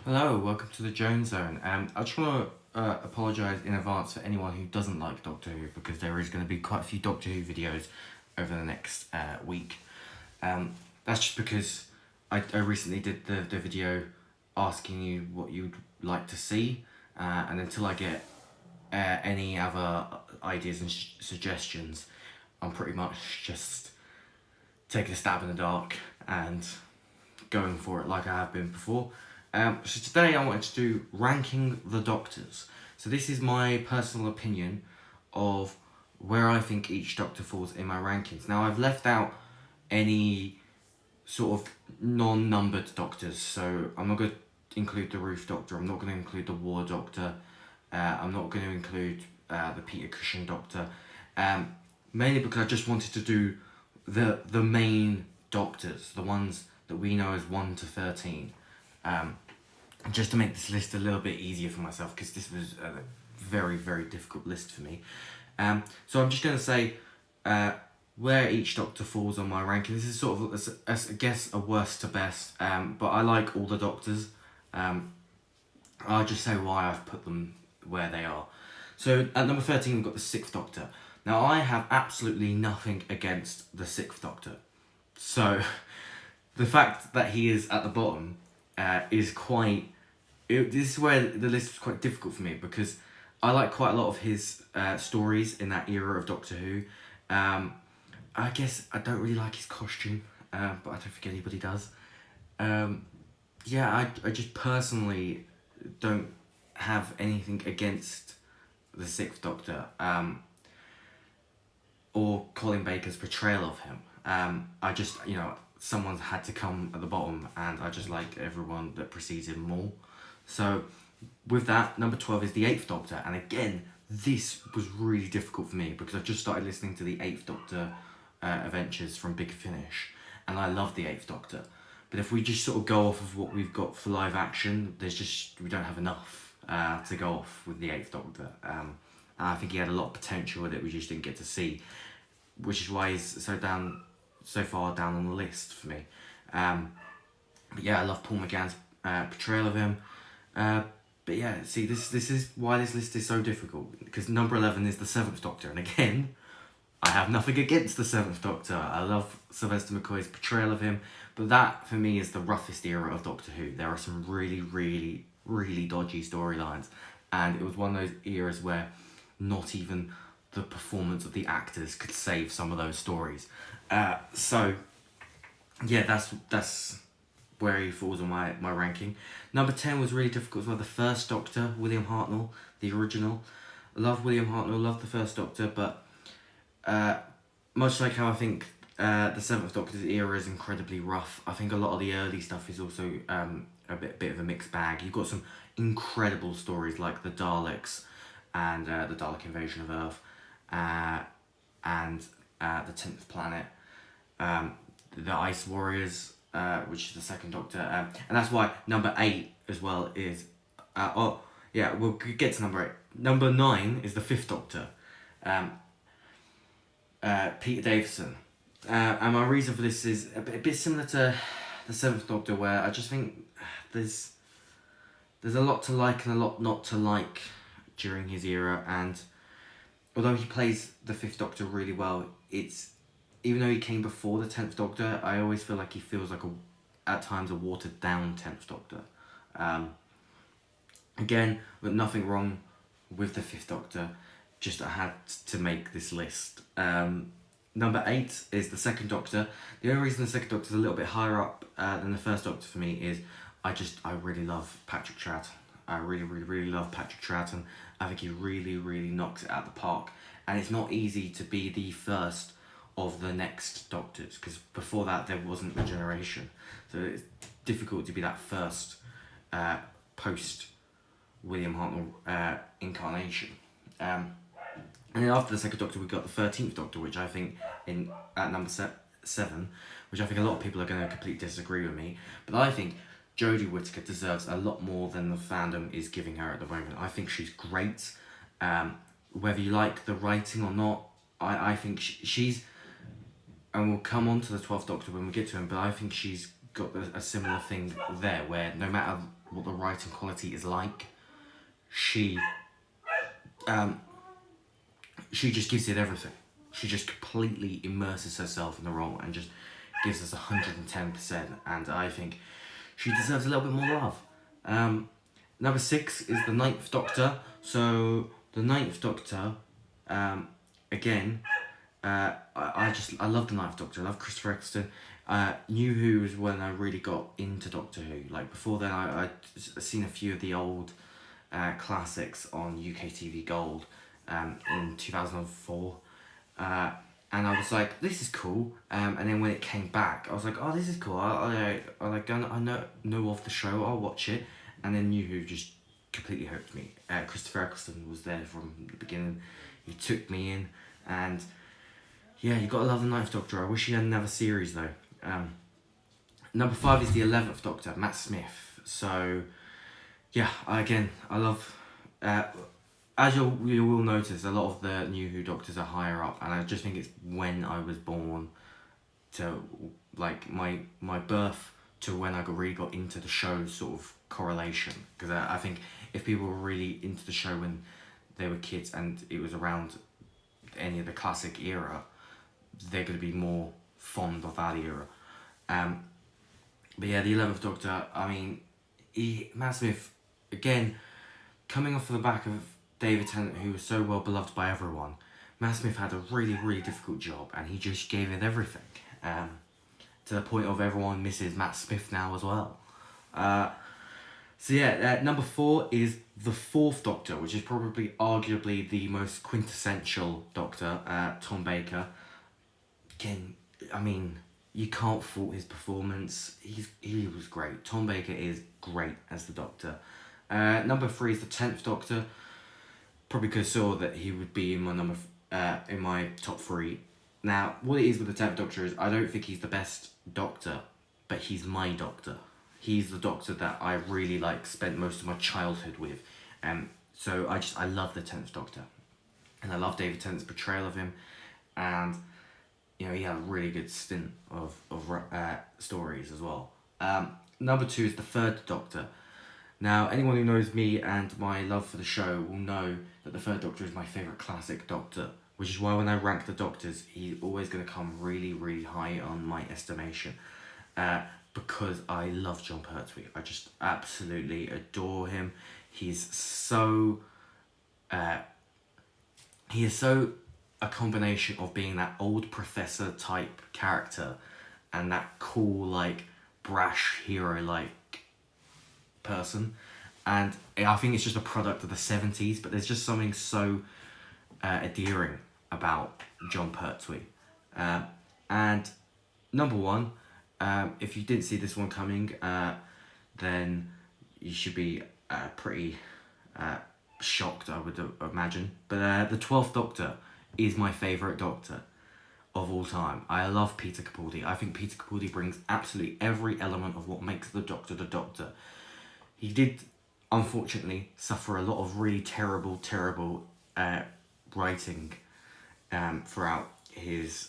Hello, welcome to the Jones Zone. I just want to apologise in advance for anyone who doesn't like Doctor Who, because there is going to be quite a few Doctor Who videos over the next week. That's just because I recently did the video asking you what you'd like to see, and until I get any other ideas and suggestions, I'm pretty much just taking a stab in the dark and going for it like I have been before. So today I wanted to do ranking the Doctors. So this is my personal opinion of where I think each Doctor falls in my rankings. Now I've left out any sort of non-numbered Doctors, so I'm not going to include the Roof Doctor, I'm not going to include the War Doctor, I'm not going to include the Peter Cushing Doctor, mainly because I just wanted to do the main Doctors, the ones that we know as 1 to 13. Just to make this list a little bit easier for myself, because this was a very, very difficult list for me. So I'm just going to say where each Doctor falls on my ranking. This is sort of, I guess, a worst to best, but I like all the Doctors. I'll just say why I've put them where they are. So at number 13 we've got the 6th Doctor. Now I have absolutely nothing against the 6th Doctor. So the fact that he is at the bottom is quite... this is where the list was quite difficult for me, because I like quite a lot of his stories in that era of Doctor Who. I guess I don't really like his costume, but I don't think anybody does. Yeah, I just personally don't have anything against the 6th Doctor, or Colin Baker's portrayal of him. I just, someone's had to come at the bottom, and I just like everyone that precedes him more. So with that, number 12 is the 8th Doctor, and again, this was really difficult for me because I've just started listening to the 8th Doctor adventures from Big Finish, and I love the 8th Doctor. But if we just sort of go off of what we've got for live action, we don't have enough to go off with the 8th Doctor. And I think he had a lot of potential that we just didn't get to see, which is why he's so far down on the list for me. But yeah, I love Paul McGann's portrayal of him. But yeah, see, this is why this list is so difficult, because number 11 is the 7th Doctor, and again, I have nothing against the 7th Doctor. I love Sylvester McCoy's portrayal of him, but that for me is the roughest era of Doctor Who. There are some really, really, really dodgy storylines, and it was one of those eras where not even the performance of the actors could save some of those stories. So yeah, that's where he falls on my ranking. Number 10 was really difficult as well. The 1st Doctor, William Hartnell, the original. I love William Hartnell, love the 1st Doctor, but much like how I think the 7th Doctor's era is incredibly rough, I think a lot of the early stuff is also a bit of a mixed bag. You've got some incredible stories like the Daleks and the Dalek invasion of Earth, and the 10th Planet, the Ice Warriors, which is the 2nd Doctor, and that's why number 8 as well is... we'll get to number 8. Number 9 is the 5th Doctor, Peter Davison. And my reason for this is a bit similar to the 7th Doctor, where I just think there's a lot to like and a lot not to like during his era, and although he plays the 5th Doctor really well, even though he came before the 10th Doctor, I always feel like he feels like at times a watered down 10th Doctor. Again, but nothing wrong with the 5th Doctor, just I had to make this list. Number 8 is the 2nd Doctor. The only reason the 2nd Doctor is a little bit higher up than the 1st Doctor for me is I really love Patrick Troughton. I really, really, really love Patrick Troughton. I think he really, really knocks it out of the park. And it's not easy to be the first of the next Doctors, because before that there wasn't regeneration. So it's difficult to be that first post William Hartnell incarnation. And then after the 2nd Doctor we've got the 13th Doctor, which I think at number 7, which I think a lot of people are going to completely disagree with me, but I think Jodie Whittaker deserves a lot more than the fandom is giving her at the moment. I think she's great. Whether you like the writing or not, I think she's... And we'll come on to the 12th Doctor when we get to him, but I think she's got a similar thing there, where no matter what the writing quality is like, she just gives it everything. She just completely immerses herself in the role and just gives us 110%, and I think she deserves a little bit more love. Number 6 is the Ninth Doctor. So the Ninth Doctor, again, I love the Ninth Doctor. I love Christopher Eccleston. New Who was when I really got into Doctor Who. Like before then, I'd seen a few of the old classics on UK TV Gold in 2004. And I was like, this is cool. And then when it came back, I was like, oh, this is cool. I know of the show. I'll watch it. And then New Who just completely hooked me. Christopher Eccleston was there from the beginning. He took me in, and yeah, you gotta love the Ninth Doctor. I wish he had another series though. Number 5 is the 11th Doctor, Matt Smith. So yeah, I love. As you will notice, a lot of the New Who Doctors are higher up, and I just think it's when I was born to like my birth to when I really got into the show sort of correlation. Because I think if people were really into the show when they were kids and it was around any of the classic era, they're going to be more fond of that era. But yeah, the 11th Doctor, I mean, Matt Smith, again, coming off the back of David Tennant, who was so well beloved by everyone, Matt Smith had a really, really difficult job, and he just gave it everything. To the point of everyone misses Matt Smith now as well. So yeah, number 4 is the 4th Doctor, which is probably arguably the most quintessential Doctor, Tom Baker. Again, I mean, you can't fault his performance. He was great. Tom Baker is great as the Doctor. Number 3 is the 10th Doctor. Probably could have saw that he would be in my top 3. Now, what it is with the 10th Doctor is I don't think he's the best Doctor, but he's my Doctor. He's the Doctor that I really spent most of my childhood with. So I love the 10th Doctor. And I love David Tennant's portrayal of him. And, you know, he had a really good stint of stories as well. Number 2 is the 3rd Doctor. Now, anyone who knows me and my love for the show will know that the 3rd Doctor is my favourite classic Doctor, which is why when I rank the Doctors, he's always going to come really, really high on my estimation. Because I love Jon Pertwee. I just absolutely adore him. He is so a combination of being that old professor type character and that cool, brash hero person. And I think it's just a product of the 70s, but there's just something so endearing about Jon Pertwee. And number 1, if you didn't see this one coming, then you should be pretty shocked, I would imagine. But the 12th Doctor is my favourite Doctor of all time. I love Peter Capaldi. I think Peter Capaldi brings absolutely every element of what makes the Doctor the Doctor. He did, unfortunately, suffer a lot of really terrible writing throughout his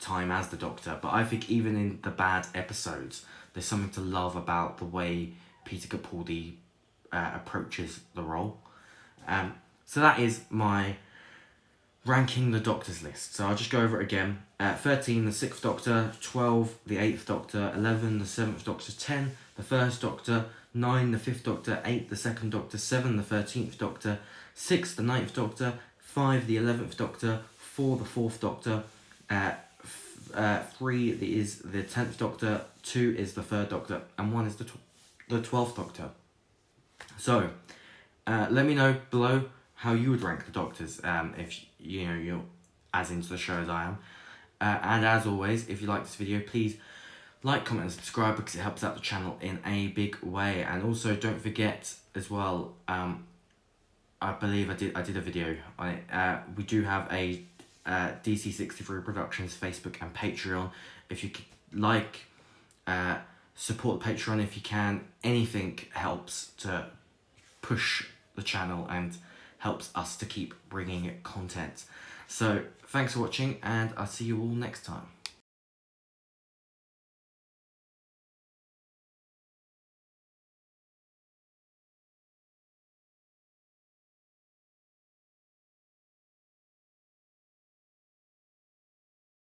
time as the Doctor, but I think even in the bad episodes, there's something to love about the way Peter Capaldi approaches the role. So that is my ranking the Doctors list. So I'll just go over it again. 13, the 6th Doctor. 12, the 8th Doctor. 11, the 7th Doctor. 10, the 1st Doctor. 9, the 5th Doctor. 8, the 2nd Doctor. 7, the 13th Doctor. 6, the 9th Doctor. 5, the 11th Doctor. 4, the 4th Doctor. 3 is the 10th Doctor. 2 is the 3rd Doctor. And 1 is the 12th Doctor. So, let me know below how you would rank the Doctors, if you're as into the show as I am. And as always, if you like this video, please like, comment and subscribe, because it helps out the channel in a big way. And also don't forget as well, I believe I did a video on it. We do have a DC63 Productions Facebook and Patreon. If you could support the Patreon if you can. Anything helps to push the channel and helps us to keep bringing content. So thanks for watching, and I'll see you all next time.